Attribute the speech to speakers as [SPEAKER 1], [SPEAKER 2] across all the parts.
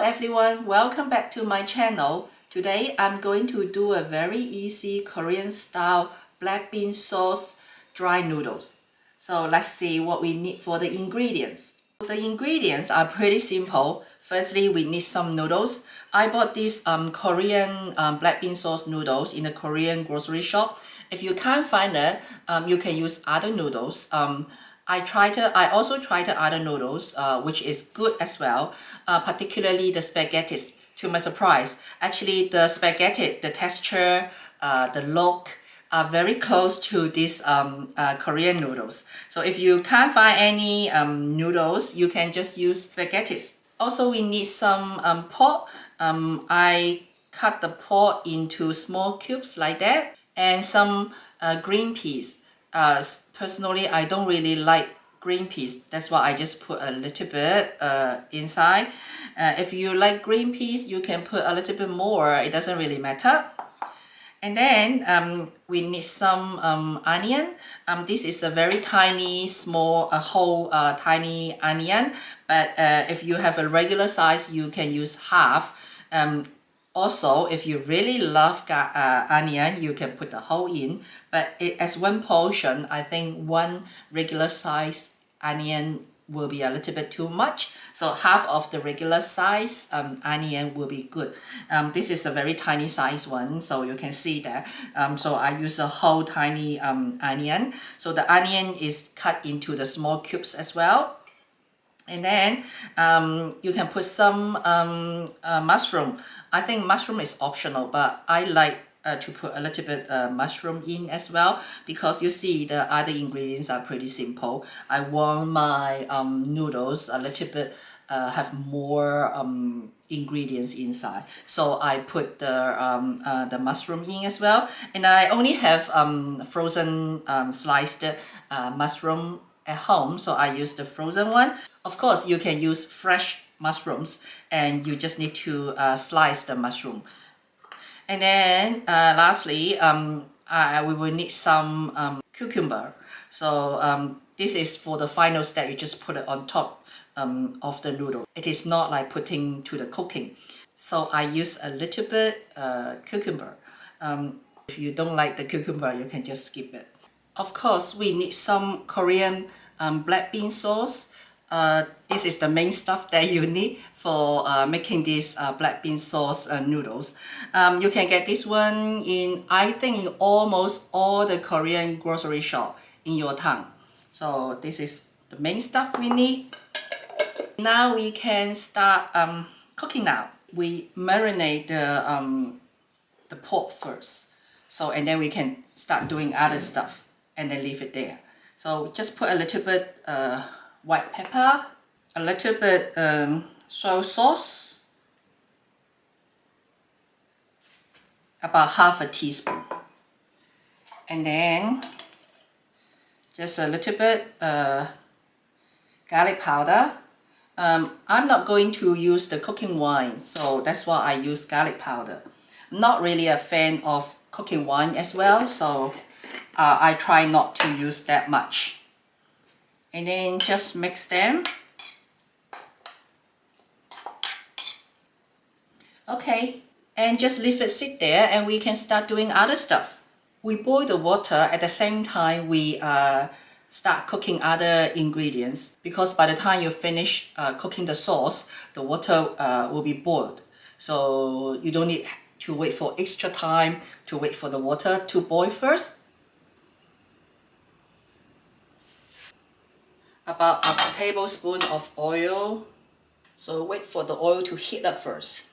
[SPEAKER 1] everyone, welcome back to my channel. Today I'm going to do a very easy Korean style black bean sauce dry noodles. So let's see what we need for the ingredients. The ingredients are pretty simple. Firstly, we need some noodles. I bought these Korean black bean sauce noodles in the Korean grocery shop. If you can't find it, you can use other noodles. I also tried the other noodles, which is good as well, particularly the spaghettis. To my surprise, actually the spaghetti, the texture, the look are very close to these Korean noodles. So if you can't find any noodles, you can just use spaghettis. Also, we need some pork. I cut the pork into small cubes like that, and some green peas. Personally, I don't really like green peas. That's why I just put a little bit inside. If you like green peas, you can put a little bit more. It doesn't really matter. And then we need some onion. This is a very tiny, small, whole tiny onion. But if you have a regular size, you can use half. Also, if you really love onion, you can put the whole in. But as one portion, I think one regular size onion will be a little bit too much. So half of the regular size onion will be good. This is a very tiny size one, so you can see that. So I use a whole tiny onion. So the onion is cut into the small cubes as well. And then you can put some mushroom. I think mushroom is optional, but I like to put a little bit mushroom in as well, because you see the other ingredients are pretty simple. I want my noodles a little bit have more ingredients inside, so I put the mushroom in as well. And I only have frozen sliced mushroom at home, so I use the frozen one. Of course, you can use fresh mushrooms, and you just need to slice the mushroom. And then lastly, we will need some cucumber. So this is for the final step. You just put it on top of the noodle. It is not like putting to the cooking. So I use a little bit cucumber. If you don't like the cucumber, you can just skip it. Of course, we need some Korean black bean sauce. This is the main stuff that you need for making this black bean sauce noodles. You can get this one in, I think, in almost all the Korean grocery shop in your town. So this is the main stuff we need. Now we can start cooking now. We marinate the pork first. So, and then we can start doing other stuff and then leave it there. So just put a little bit white pepper, a little bit soy sauce, about half a teaspoon, and then just a little bit garlic powder. I'm not going to use the cooking wine, so that's why I use garlic powder. I'm not really a fan of cooking wine as well, so I try not to use that much. And then just mix them. Okay, and just leave it sit there, and we can start doing other stuff. We boil the water at the same time we start cooking other ingredients, because by the time you finish cooking the sauce, the water will be boiled. So you don't need to wait for extra time to wait for the water to boil first. About a tablespoon of oil. So wait for the oil to heat up first.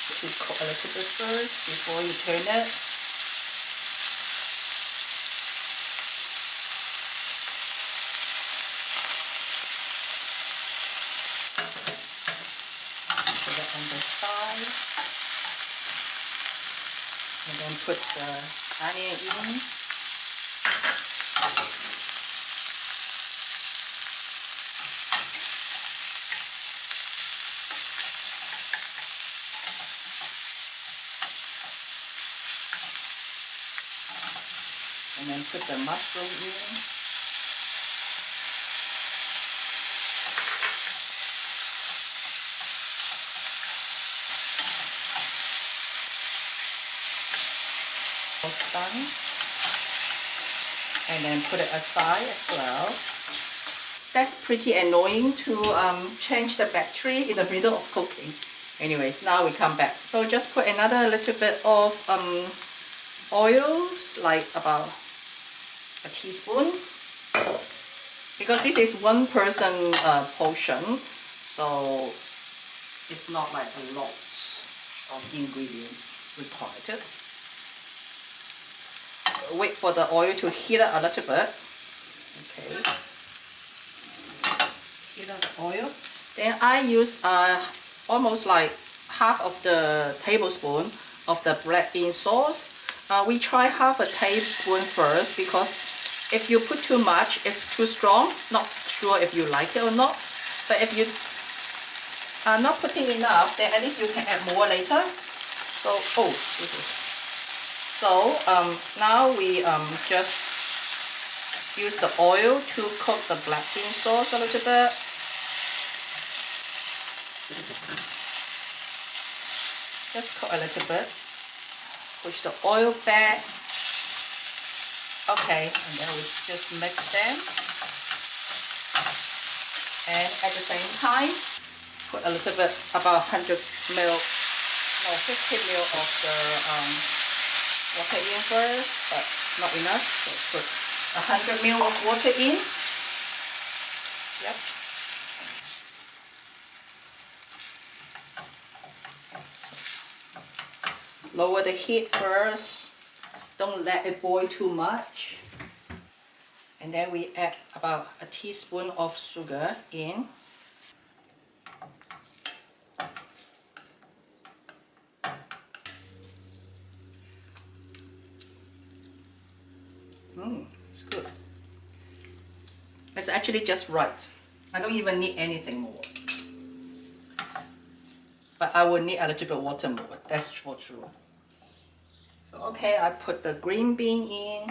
[SPEAKER 1] Let it cook a little bit first before you turn it. Put it on the side. And then put the onion in. And then put the mushroom in. Almost done. And then put it aside as well. That's pretty annoying to change the battery in the middle of cooking. Anyways, now we come back. So just put another little bit of oils, like about a teaspoon. Because this is one person portion, so it's not like a lot of ingredients required. Wait for the oil to heat up a little bit. Okay. Heat up the oil. Then I use almost like half of the tablespoon of the black bean sauce. We try half a tablespoon first, because if you put too much, it's too strong. Not sure if you like it or not. But if you are not putting enough, then at least you can add more later. So, oh, this is. So now we just use the oil to cook the black bean sauce a little bit. Just cook a little bit. Push the oil back. Okay, and then we just mix them. And at the same time, put a little bit, about 100 ml, no, 50 ml of the water in first, but not enough. So put 100 ml of water in. Yep. Lower the heat first. Don't let it boil too much. And then we add about a teaspoon of sugar in. It's good. It's actually just right. I don't even need anything more. But I will need a little bit of water more, that's for sure. So okay, I put the green bean in.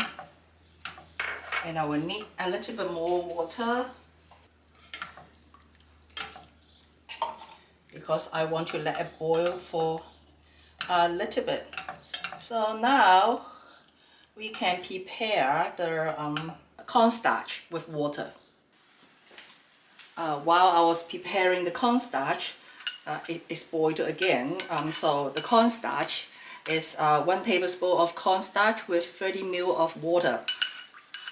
[SPEAKER 1] And I will need a little bit more water, because I want to let it boil for a little bit. So now we can prepare the cornstarch with water. While I was preparing the cornstarch, it is boiled again. So the cornstarch is 1 tablespoon of cornstarch with 30 ml of water.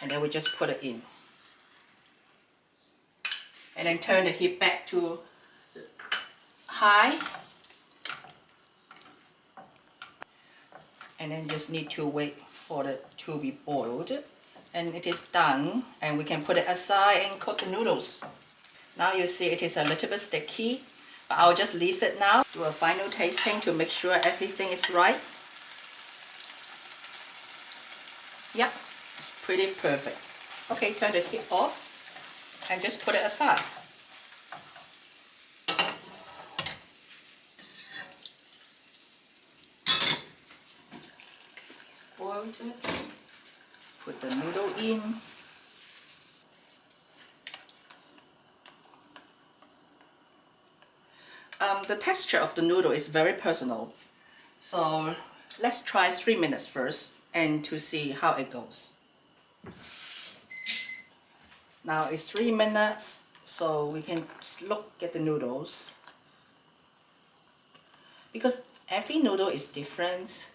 [SPEAKER 1] And then we just put it in. And then turn the heat back to high. And then just need to wait for it to be boiled. And it is done. And we can put it aside and cook the noodles. Now you see it is a little bit sticky. But I'll just leave it now. Do a final tasting to make sure everything is right. Yep. It's pretty perfect. Okay, turn the heat off and just put it aside. It's boiled. Put the noodle in. The texture of the noodle is very personal. So let's try 3 minutes first and to see how it goes. Now it's 3 minutes, so we can look at the noodles. Because every noodle is different,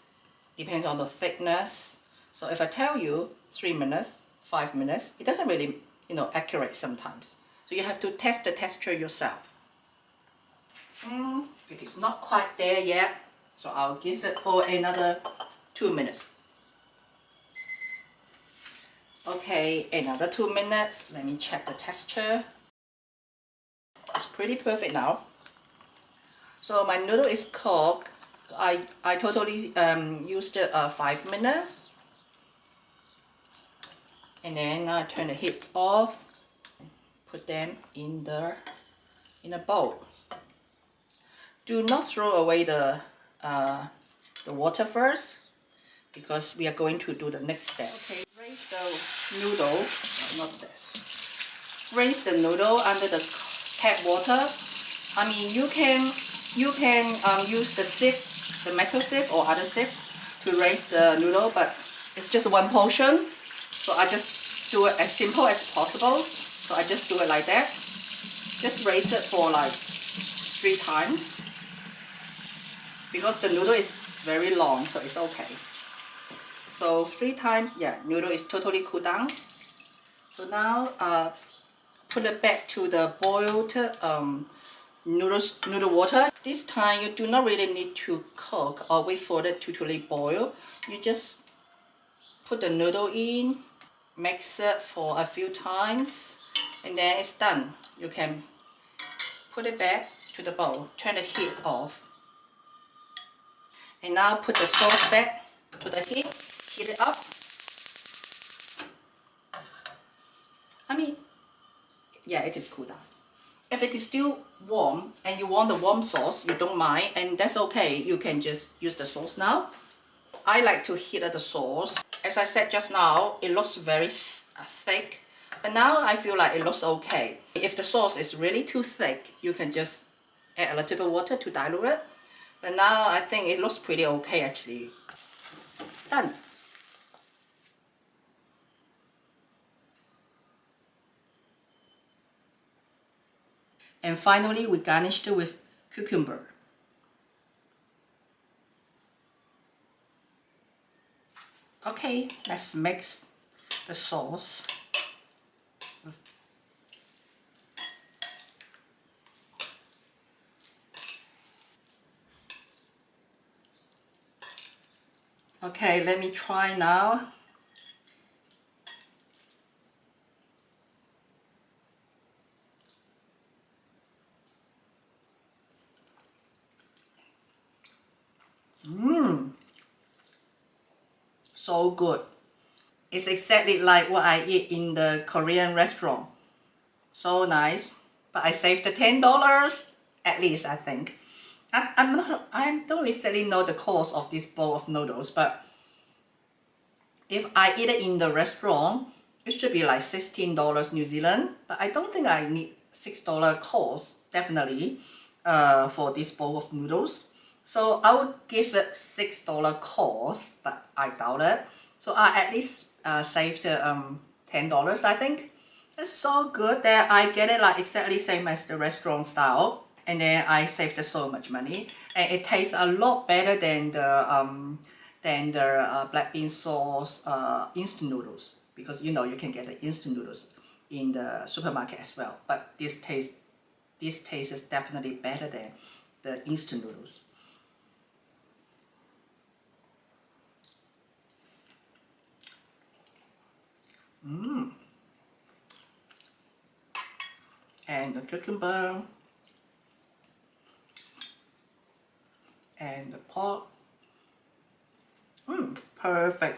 [SPEAKER 1] depends on the thickness. So if I tell you 3 minutes, 5 minutes, it doesn't really, accurate sometimes. So you have to test the texture yourself. It is not quite there yet, so I'll give it for another 2 minutes. Okay, another 2 minutes. Let me check the texture. It's pretty perfect now. So my noodle is cooked. I totally used it 5 minutes. And then I turn the heat off. Put them in a bowl. Do not throw away the water first. because we are going to do the next step. Okay, raise the noodle, not that. Raise the noodle under the tap water. I mean, you can use the sieve, the metal sieve or other sieve to raise the noodle, but it's just one portion, so I just do it as simple as possible. So I just do it like that. Just raise it for like 3 times because the noodle is very long, so it's okay. So 3 times, yeah, noodle is totally cooled down. So now put it back to the boiled noodle water. This time you do not really need to cook or wait for it to totally boil. You just put the noodle in, mix it for a few times, and then it's done. You can put it back to the bowl, turn the heat off. And now put the sauce back to the heat, heat it up. I mean, yeah, it is cooled down. If it is still warm and you want the warm sauce, you don't mind, and that's okay. You can just use the sauce now. I like to heat up the sauce. As I said just now, it looks very thick, but now I feel like it looks okay. If the sauce is really too thick, you can just add a little bit of water to dilute it. But now I think it looks pretty okay actually. Done. And finally, we garnished it with cucumber. Okay, let's mix the sauce. Okay, let me try now. So good. It's exactly like what I eat in the Korean restaurant. So nice. But I saved the $10 at least, I think. I don't necessarily know the cost of this bowl of noodles, but if I eat it in the restaurant, it should be like $16 New Zealand. But I don't think I need $6 cost, definitely, for this bowl of noodles. So I would give it $6 cost, but I doubt it. So I at least saved $10, I think. It's so good that I get it like exactly same as the restaurant style, and then I saved so much money, and it tastes a lot better than the black bean sauce instant noodles, because you know you can get the instant noodles in the supermarket as well. But this taste is definitely better than the instant noodles. And the cucumber and the pork. Perfect.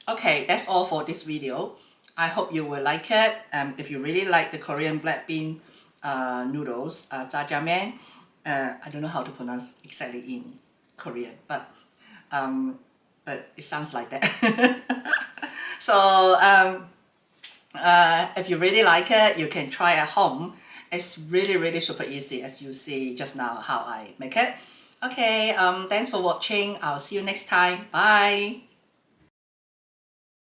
[SPEAKER 1] Okay, that's all for this video. I hope you will like it. If you really like the Korean black bean noodles, jajangmyeon, I don't know how to pronounce exactly in Korean, but it sounds like that. So if you really like it, you can try at home. It's really super easy, as you see just now how I make it. Okay, thanks for watching. I'll see you next time. Bye.